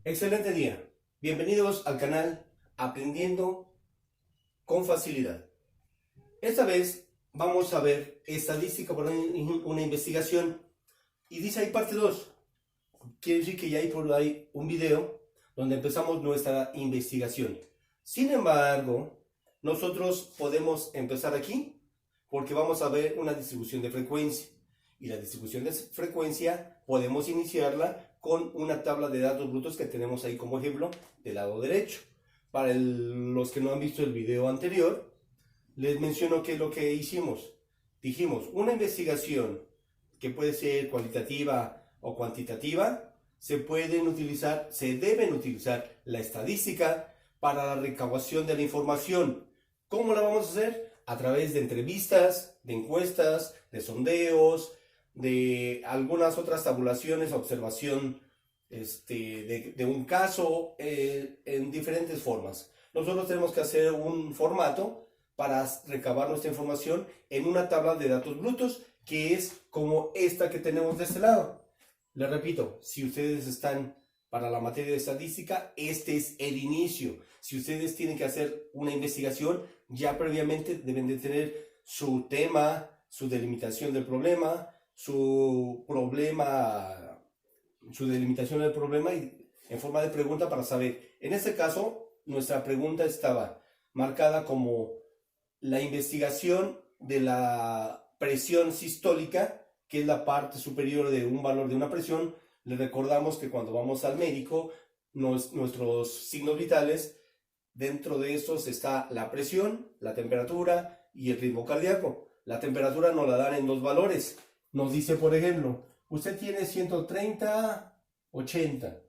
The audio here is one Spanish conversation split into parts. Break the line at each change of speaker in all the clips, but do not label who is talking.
Excelente día. Bienvenidos al canal Aprendiendo con Facilidad. Esta vez vamos a ver estadística por una investigación y dice ahí parte 2. Quiere decir que ya hay por ahí un video donde empezamos nuestra investigación. Sin embargo, nosotros podemos empezar aquí porque vamos a ver una distribución de frecuencia. Y la distribución de frecuencia podemos iniciarla con una tabla de datos brutos que tenemos ahí como ejemplo del lado derecho. Para los que no han visto el video anterior, les menciono qué es lo que hicimos. Dijimos, una investigación que puede ser cualitativa o cuantitativa, se deben utilizar la estadística para la recabación de la información. ¿Cómo la vamos a hacer? A través de entrevistas, de encuestas, de sondeos, de algunas otras tabulaciones, observación de un caso en diferentes formas. Nosotros tenemos que hacer un formato para recabar nuestra información en una tabla de datos brutos que es como esta que tenemos de este lado. Les repito, si ustedes están para la materia de estadística, este es el inicio. Si ustedes tienen que hacer una investigación, ya previamente deben de tener su tema, su delimitación del problema, su delimitación del problema y en forma de pregunta para saber. En este caso, nuestra pregunta estaba marcada como la investigación de la presión sistólica, que es la parte superior de un valor de una presión. Les recordamos que cuando vamos al médico, nuestros signos vitales, dentro de estos está la presión, la temperatura y el ritmo cardíaco. La temperatura nos la dan en dos valores. Nos dice, por ejemplo, usted tiene 130, 80.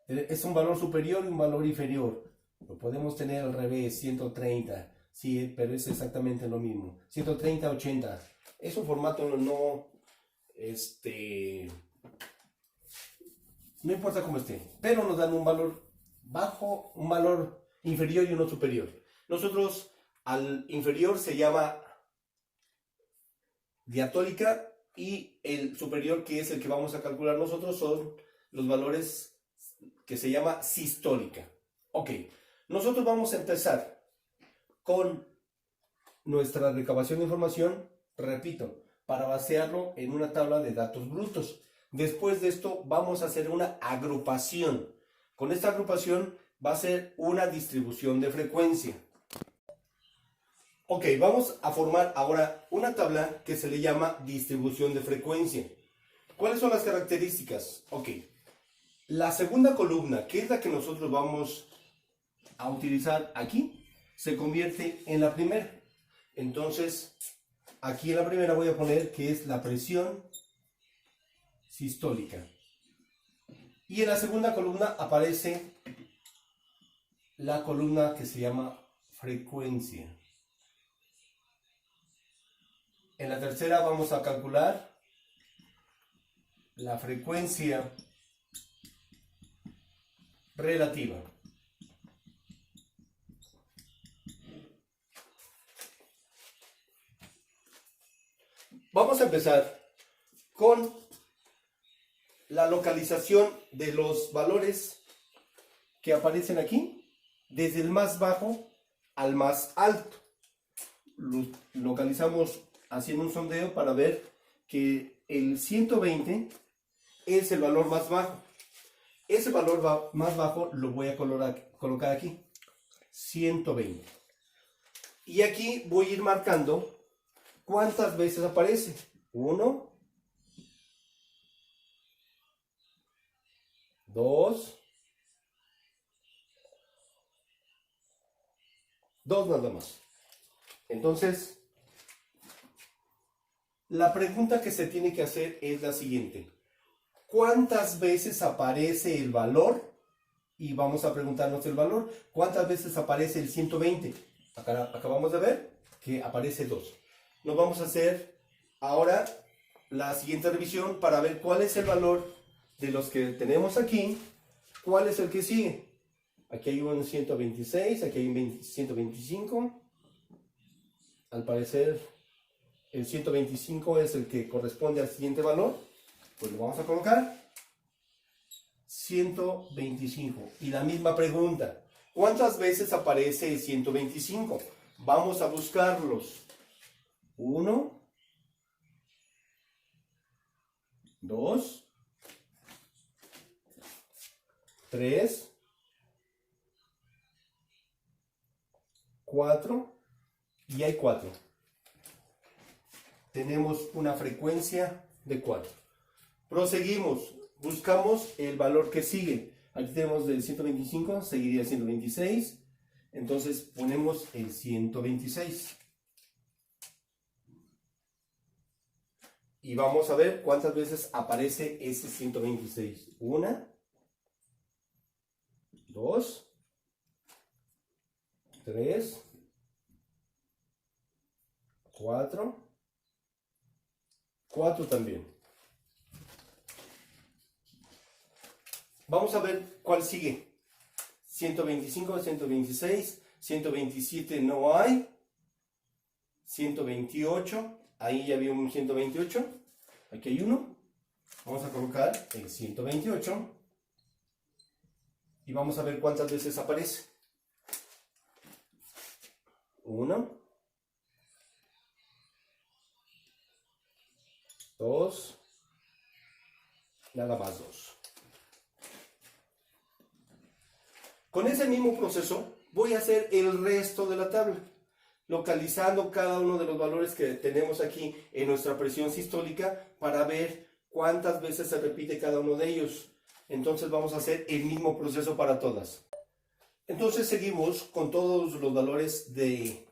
Es un valor superior y un valor inferior. Lo podemos tener al revés, 130. Sí, pero es exactamente lo mismo. 130, 80. Es un formato no importa cómo esté, pero nos dan un valor bajo, un valor inferior y uno superior. Nosotros al inferior se llama diatólica y el superior, que es el que vamos a calcular nosotros, son los valores que se llama sistólica. Ok, nosotros vamos a empezar con nuestra recabación de información, repito, para basearlo en una tabla de datos brutos. Después de esto vamos a hacer una agrupación. Con esta agrupación va a ser una distribución de frecuencia. Ok, vamos a formar ahora una tabla que se le llama distribución de frecuencia. ¿Cuáles son las características? Ok, la segunda columna, que es la que nosotros vamos a utilizar aquí, se convierte en la primera. Entonces, aquí en la primera voy a poner que es la presión sistólica. Y en la segunda columna aparece la columna que se llama frecuencia. En la tercera vamos a calcular la frecuencia relativa. Vamos a empezar con la localización de los valores que aparecen aquí, desde el más bajo al más alto. Localizamos haciendo un sondeo para ver que el 120 es el valor más bajo. Ese valor más bajo lo voy a colocar aquí, 120. Y aquí voy a ir marcando cuántas veces aparece. 1, 2 nada más. Entonces, la pregunta que se tiene que hacer es la siguiente. ¿Cuántas veces aparece el valor? Y vamos a preguntarnos el valor. ¿Cuántas veces aparece el 120? Acabamos de ver que aparece 2. Nos vamos a hacer ahora la siguiente revisión para ver cuál es el valor de los que tenemos aquí. ¿Cuál es el que sigue? Aquí hay un 126, aquí hay un 125. Al parecer el 125 es el que corresponde al siguiente valor. Pues lo vamos a colocar. 125. Y la misma pregunta, ¿cuántas veces aparece el 125? Vamos a buscarlos. 1, 2, 3, 4 y hay 4. Tenemos una frecuencia de 4. Proseguimos, buscamos el valor que sigue. Aquí tenemos el 125, seguiría el 126. Entonces ponemos el 126. Y vamos a ver cuántas veces aparece ese 126. 1, 2, 3, 4, 4 también. Vamos a ver cuál sigue. 125, 126, 127 no hay. 128, ahí ya había un 128. Aquí hay uno. Vamos a colocar el 128. Y vamos a ver cuántas veces aparece. 1, 2, nada más 2. Con ese mismo proceso voy a hacer el resto de la tabla, localizando cada uno de los valores que tenemos aquí en nuestra presión sistólica para ver cuántas veces se repite cada uno de ellos. Entonces vamos a hacer el mismo proceso para todas. Entonces seguimos con todos los valores de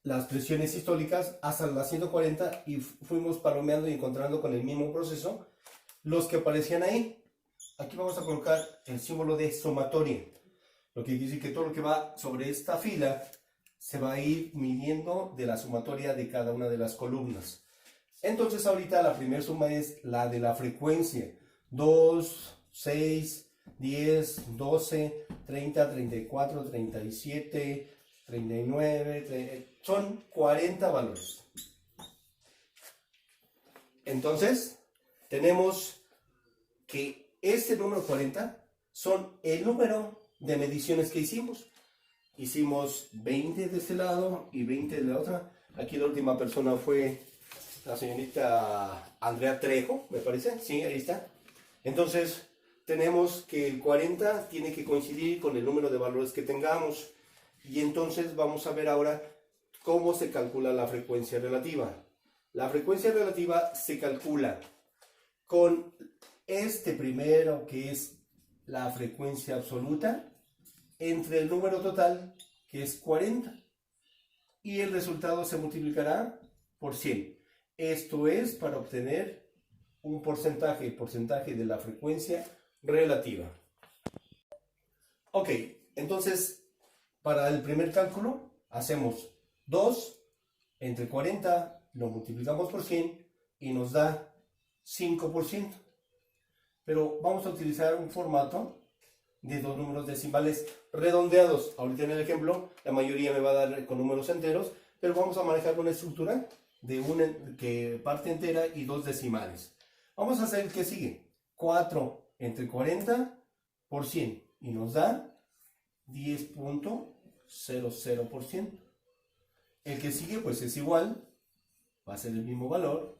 las presiones sistólicas hasta las 140 y fuimos palomeando y encontrando con el mismo proceso los que aparecían ahí. Aquí vamos a colocar el símbolo de sumatoria, lo que quiere decir que todo lo que va sobre esta fila se va a ir midiendo de la sumatoria de cada una de las columnas. Entonces ahorita la primera suma es la de la frecuencia. 2, 6, 10, 12, 30, 34, 37, 39, son 40 valores. Entonces tenemos que este número 40 son el número de mediciones que hicimos. Hicimos 20 de este lado y 20 de la otra. Aquí la última persona fue la señorita Andrea Trejo, me parece. Sí, ahí está. Entonces tenemos que el 40 tiene que coincidir con el número de valores que tengamos. Y entonces vamos a ver ahora cómo se calcula la frecuencia relativa. La frecuencia relativa se calcula con este primero, que es la frecuencia absoluta, entre el número total, que es 40, y el resultado se multiplicará por 100. Esto es para obtener un porcentaje de la frecuencia relativa. Ok, entonces para el primer cálculo hacemos 2 entre 40, lo multiplicamos por 100 y nos da 5%. Pero vamos a utilizar un formato de dos números decimales redondeados. Ahorita en el ejemplo la mayoría me va a dar con números enteros, pero vamos a manejar una estructura de una parte entera y dos decimales. Vamos a hacer el que sigue. 4 entre 40 por 100 y nos da 10.00%. El que sigue pues es igual, va a ser el mismo valor,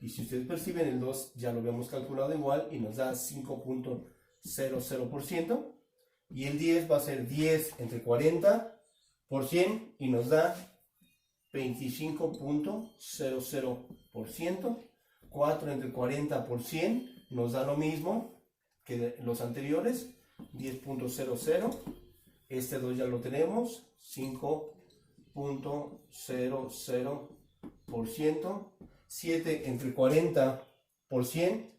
y si ustedes perciben el 2 ya lo habíamos calculado igual y nos da 5.00%, y el 10 va a ser 10 entre 40 por 100 y nos da 25.00%. 4 entre 40 por 100 nos da lo mismo que los anteriores, 10.00. Este 2 ya lo tenemos, 5.00%. 7 entre 40 por 100,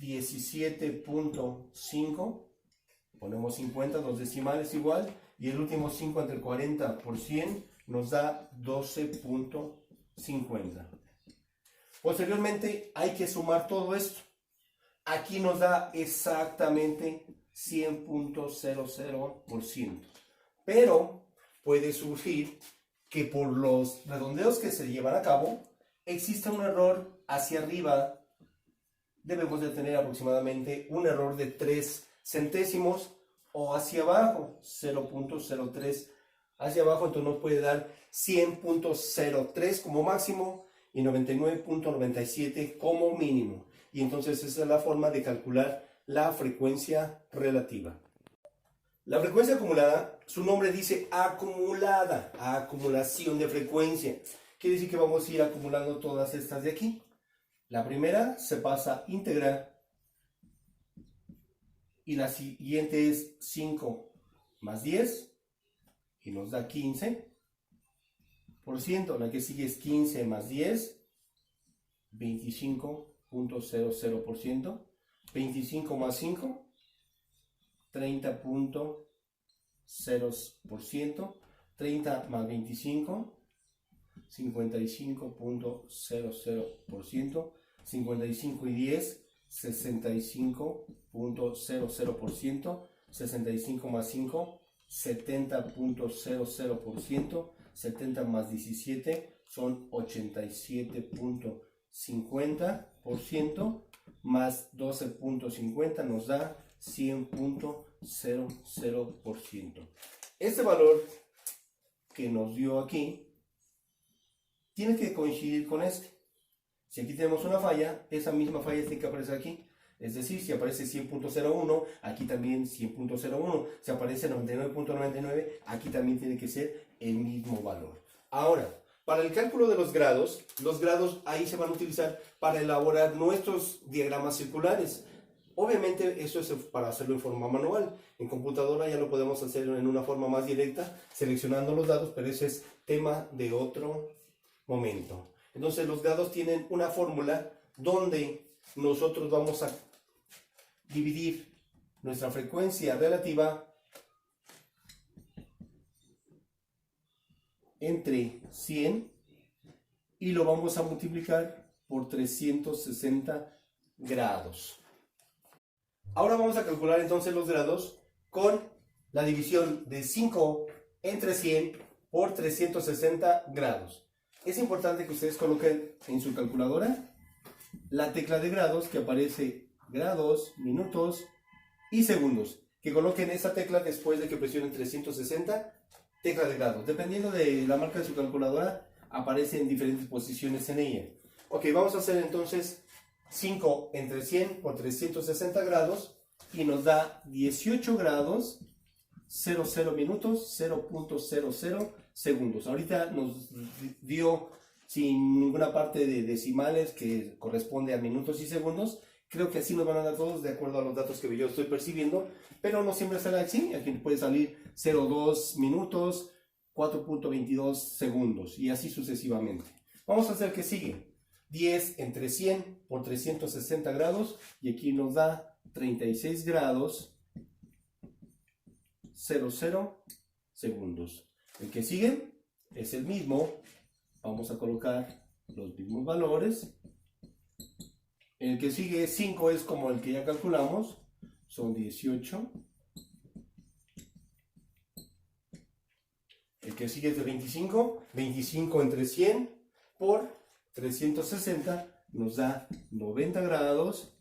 17.5. Ponemos 50, dos decimales igual. Y el último 5 entre 40 por 100 nos da 12.50. Posteriormente hay que sumar todo esto. Aquí nos da exactamente 100.00%. Pero puede surgir que por los redondeos que se llevan a cabo existe un error hacia arriba debemos de tener aproximadamente un error de 3 centésimos o hacia abajo, 0.03 hacia abajo, entonces nos puede dar 100.03 como máximo y 99.97 como mínimo. Y entonces esa es la forma de calcular la frecuencia relativa. La frecuencia acumulada, su nombre dice acumulada, acumulación de frecuencia. Quiere decir que vamos a ir acumulando todas estas de aquí. La primera se pasa íntegra y la siguiente es 5 más 10 y nos da 15%. La que sigue es 15 más 10, 25.00%. 25 más 5, 30.0%. 30 más 25, 55.00%. 55 y 10, 65.00%. 65 más 5, 70.00%. 70 más 17 son 87.50%, más 12.50 nos da 100.00%. Este valor que nos dio aquí tiene que coincidir con este. Si aquí tenemos una falla, esa misma falla tiene que aparecer aquí. Es decir, si aparece 100.01, aquí también 100.01. Si aparece 99.99, aquí también tiene que ser el mismo valor. Ahora, para el cálculo de los grados ahí se van a utilizar para elaborar nuestros diagramas circulares. Obviamente eso es para hacerlo en forma manual. En computadora ya lo podemos hacer en una forma más directa, seleccionando los datos, pero ese es tema de otro momento. Entonces los grados tienen una fórmula donde nosotros vamos a dividir nuestra frecuencia relativa entre 100 y lo vamos a multiplicar por 360 grados. Ahora vamos a calcular entonces los grados con la división de 5 entre 100 por 360 grados. Es importante que ustedes coloquen en su calculadora la tecla de grados que aparece grados, minutos y segundos. Que coloquen esa tecla después de que presionen 360, tecla de grados. Dependiendo de la marca de su calculadora, aparece en diferentes posiciones en ella. Ok, vamos a hacer entonces 5 entre 100 por 360 grados y nos da 18 grados, 00 minutos, 0.00 segundos. Ahorita nos dio sin ninguna parte de decimales que corresponde a minutos y segundos. Creo que así nos van a dar todos de acuerdo a los datos que yo estoy percibiendo, pero no siempre será así. Aquí puede salir 0.2 minutos, 4.22 segundos y así sucesivamente. Vamos a hacer que sigue 10 entre 100 por 360 grados y aquí nos da 36 grados, 00 segundos. El que sigue es el mismo. Vamos a colocar los mismos valores. El que sigue 5 es como el que ya calculamos, son 18. El que sigue es de 25, 25 entre 100 por 360 nos da 90 grados,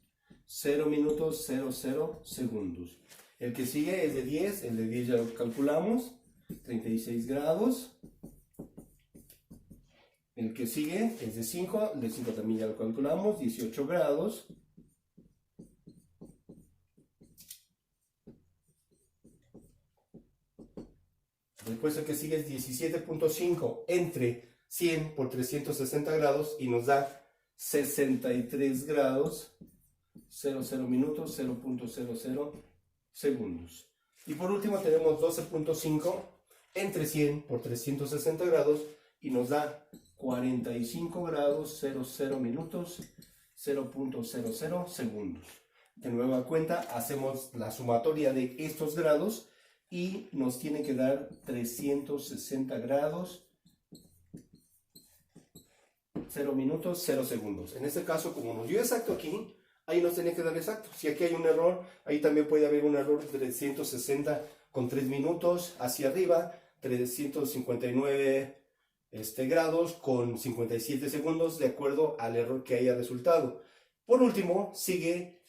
0 minutos, 00 segundos. El que sigue es de 10, el de 10 ya lo calculamos, 36 grados. El que sigue es de 5, el de 5 también ya lo calculamos, 18 grados. Después el que sigue es 17.5 entre 100 por 360 grados y nos da 63 grados, 00 minutos, 0.00 segundos. Y por último tenemos 12.5 entre 100 por 360 grados y nos da 45 grados, 00 minutos, 0.00 segundos. De nueva cuenta, hacemos la sumatoria de estos grados y nos tiene que dar 360 grados, 0 minutos, 0 segundos. En este caso, como nos dio exacto aquí, ahí nos tiene que dar exacto. Si aquí hay un error, ahí también puede haber un error de 360 con 3 minutos hacia arriba, 359 grados con 57 segundos de acuerdo al error que haya resultado. Por último, sigue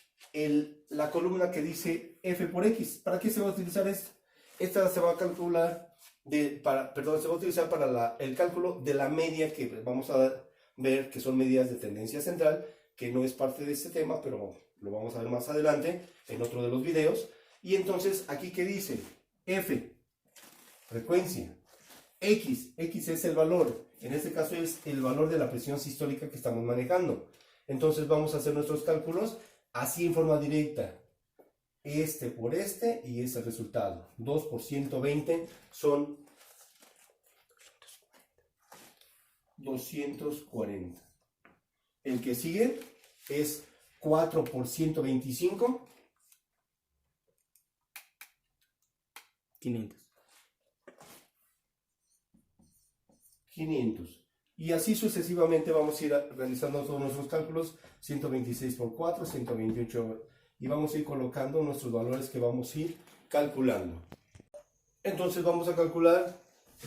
la columna que dice f por x. ¿Para qué se va a utilizar esto? Esta se va a calcular, se va a utilizar para el cálculo de la media que vamos a ver, que son medidas de tendencia central, que no es parte de este tema, pero lo vamos a ver más adelante en otro de los videos. Y entonces, aquí que dice f, frecuencia, x es el valor, en este caso es el valor de la presión sistólica que estamos manejando. Entonces vamos a hacer nuestros cálculos así en forma directa. Este por este y es el resultado. 2 por 120 son 240. El que sigue es 4 por 125.
500.
Y así sucesivamente vamos a ir realizando todos nuestros cálculos. 126 por 4, 128. Y vamos a ir colocando nuestros valores que vamos a ir calculando. Entonces vamos a calcular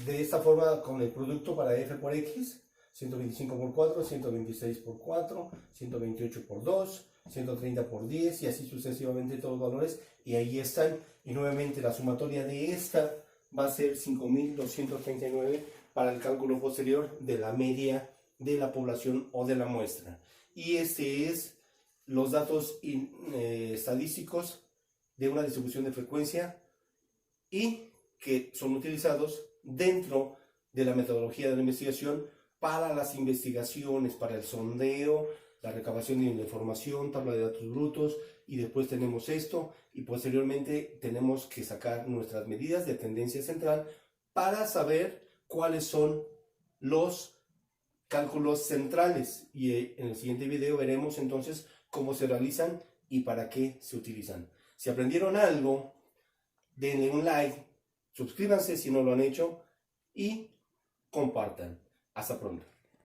de esta forma con el producto para f por x. 125 por 4, 126 por 4, 128 por 2, 130 por 10 y así sucesivamente todos los valores. Y ahí están. Y nuevamente la sumatoria de esta va a ser 5.239 para el cálculo posterior de la media de la población o de la muestra. Y este es los datos estadísticos de una distribución de frecuencia y que son utilizados dentro de la metodología de la investigación para las investigaciones, para el sondeo, la recabación de información, tabla de datos brutos, y después tenemos esto, y posteriormente tenemos que sacar nuestras medidas de tendencia central para saber cuáles son los cálculos centrales. Y en el siguiente video veremos entonces cómo se realizan y para qué se utilizan. Si aprendieron algo, denle un like, suscríbanse si no lo han hecho y compartan. Hasta pronto.